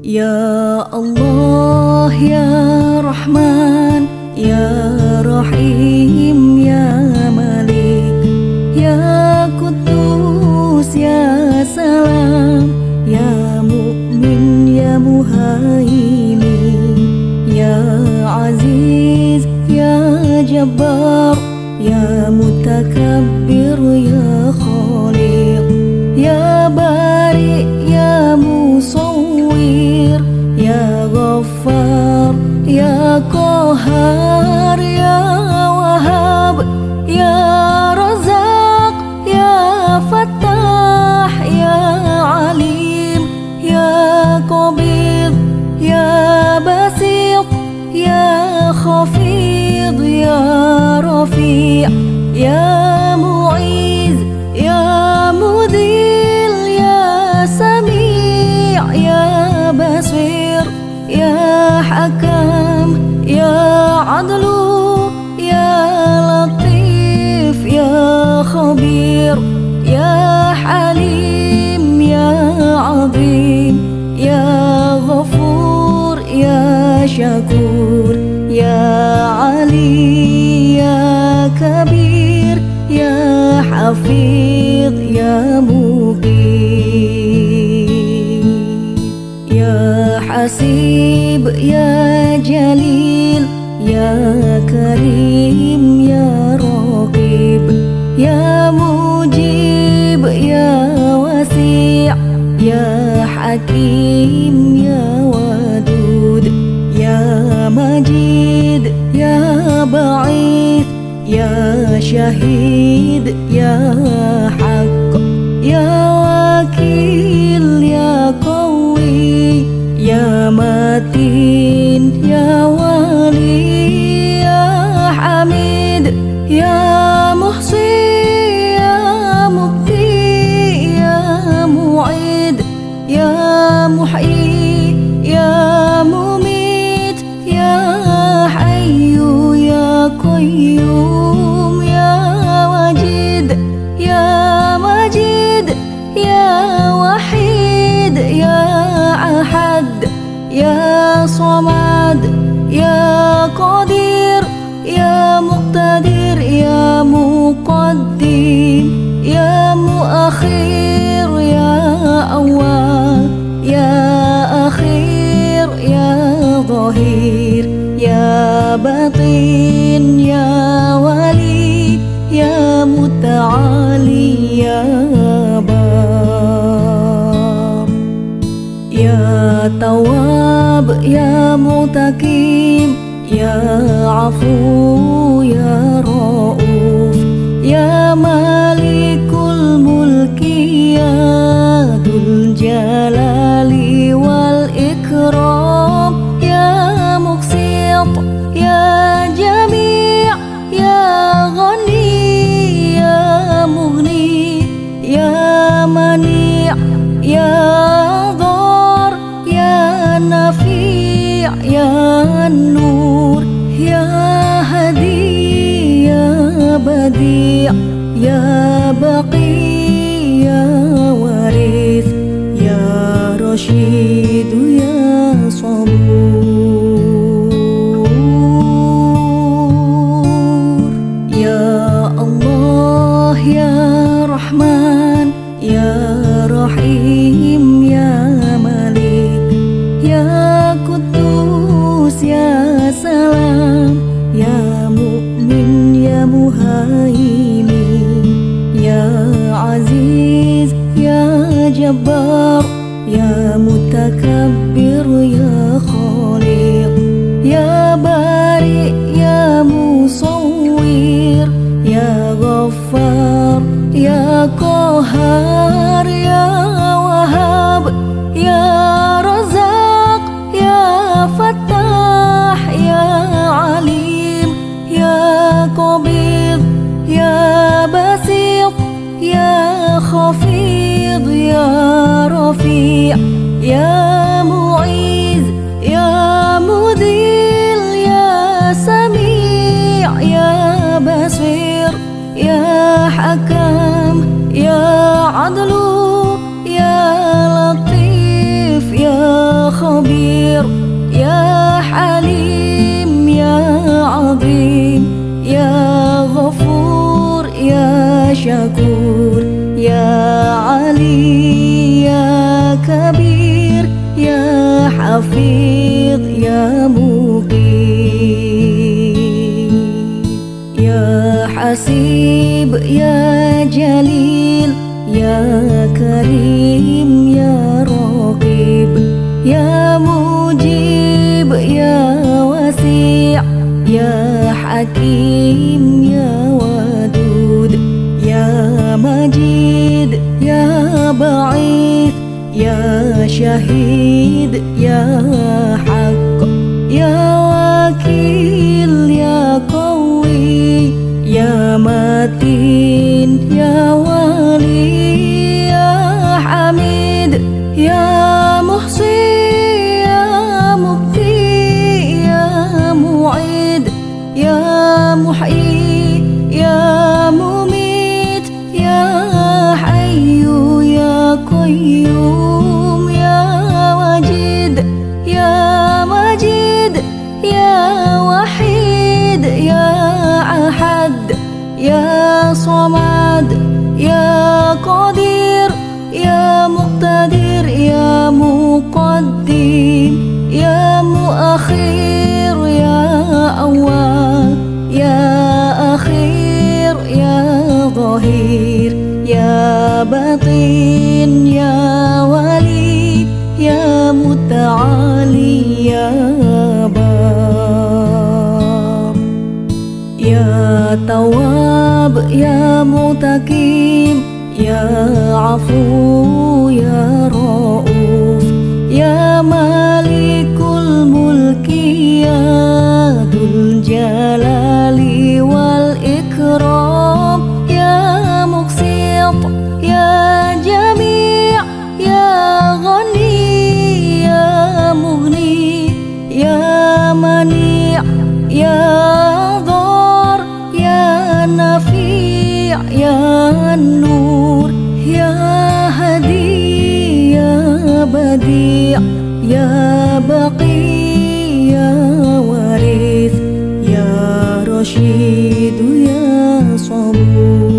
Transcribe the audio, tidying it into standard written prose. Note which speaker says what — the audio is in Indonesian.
Speaker 1: Ya Allah ya Rahman ya Rahim ya Malik ya Quddus ya Salam ya Mu'min ya Muhaimin ya Aziz ya Jabbar ya Mutakabbir ya Khaliq ya Bari ya Musawwir ya Ghaffar ya Qahhar ya Wahhab ya Razzaq ya Fattah ya Alim ya Qabid ya Basit ya Khafid ya Rafi' ya Mu'iz ya Mudil ya Sami' ya Basir ya Hakam ya Adlu ya Latif ya Khabir ya Halim ya Azim ya Ghafur ya Syakur ya Ali ya Kabir ya Hafidh ya Muqim ya Hasib ya Jalil ya Karim ya Raqib ya Mujib ya Wasi' ya Hakim ya Wadud ya Majid ya Ba'ith ya Syahid ya Haqq ya Wakil ya Qawi ya Matin ya Wali ya Hamid ya Muhsi ya Mubti ya Mu'id ya Muhyi ya Mumit ya Hayyu ya Qayyum ya Wajid ya Majid ya Wahid ya Ahad ya Samad ya Qadir ya Muqtadir ya Muqaddim ya Muakhir ya Awwal ya Akhir ya Zahir ya Batin ya Wali ya Muta'ali ya Bar ya Tawwab ya Mutaqim ya Afu ya Rauf ya Malikul Mulki ya Dzul Jalali wal Ikram ya Muqsit ya Jami' ya Ghani ya Mughni ya Mani' ya Dhar ya Nafi' ya Nur ya Hadi ya Badi' ya Baqi ya Warith ya Rashid ya Sabur ya Allah ya Rahman ya Rahim ya Malik ya Quddus ya Salam ya Mu'min ya Muhaimin ya Aziz ya Jabbar ya Mutakabbir ya Khaliq ya Bari ya Musawwir ya Ghaffar ya Qahhar ya Wahhab ya Razzaq ya Fattah ya Alim ya Qabid ya Basit ya Khafid ya Rafi' ya Mu'iz ya Mudil ya Sami' ya Basir ya Hakam ya Adlu ya Latif ya Khabir حفيظ يا مقيم يا حسيب يا جليل يا كريم يا رقيب يا مجيب يا وسيع يا حكيم يا ودود يا مجيد يا بعيد يا شهيد يا حق يا وكيل يا قوي يا متين يا ولي يا حميد يا محصي يا مبدي يا معيد يا محيي يا مميت يا حي يا قيوم يا وجيد يا مجيد يا وحيد يا أحد يا صمد يا قدير يا مقتدر يا مقدم يا مؤخر يا أول يا أخير يا ظهير يا بطين يا ولي يا متعالي يا بار يا تواب يا متقيم يا عفو يا رؤوف يا مالك الملك يا ذو الجلال والإكرام يا مقسط يا جميع يا غني يا مغني يا منيع يا ضار يا نفيع يا النور يا هدي يا بديع يا بقي يا ورث يا رشيد يا صبور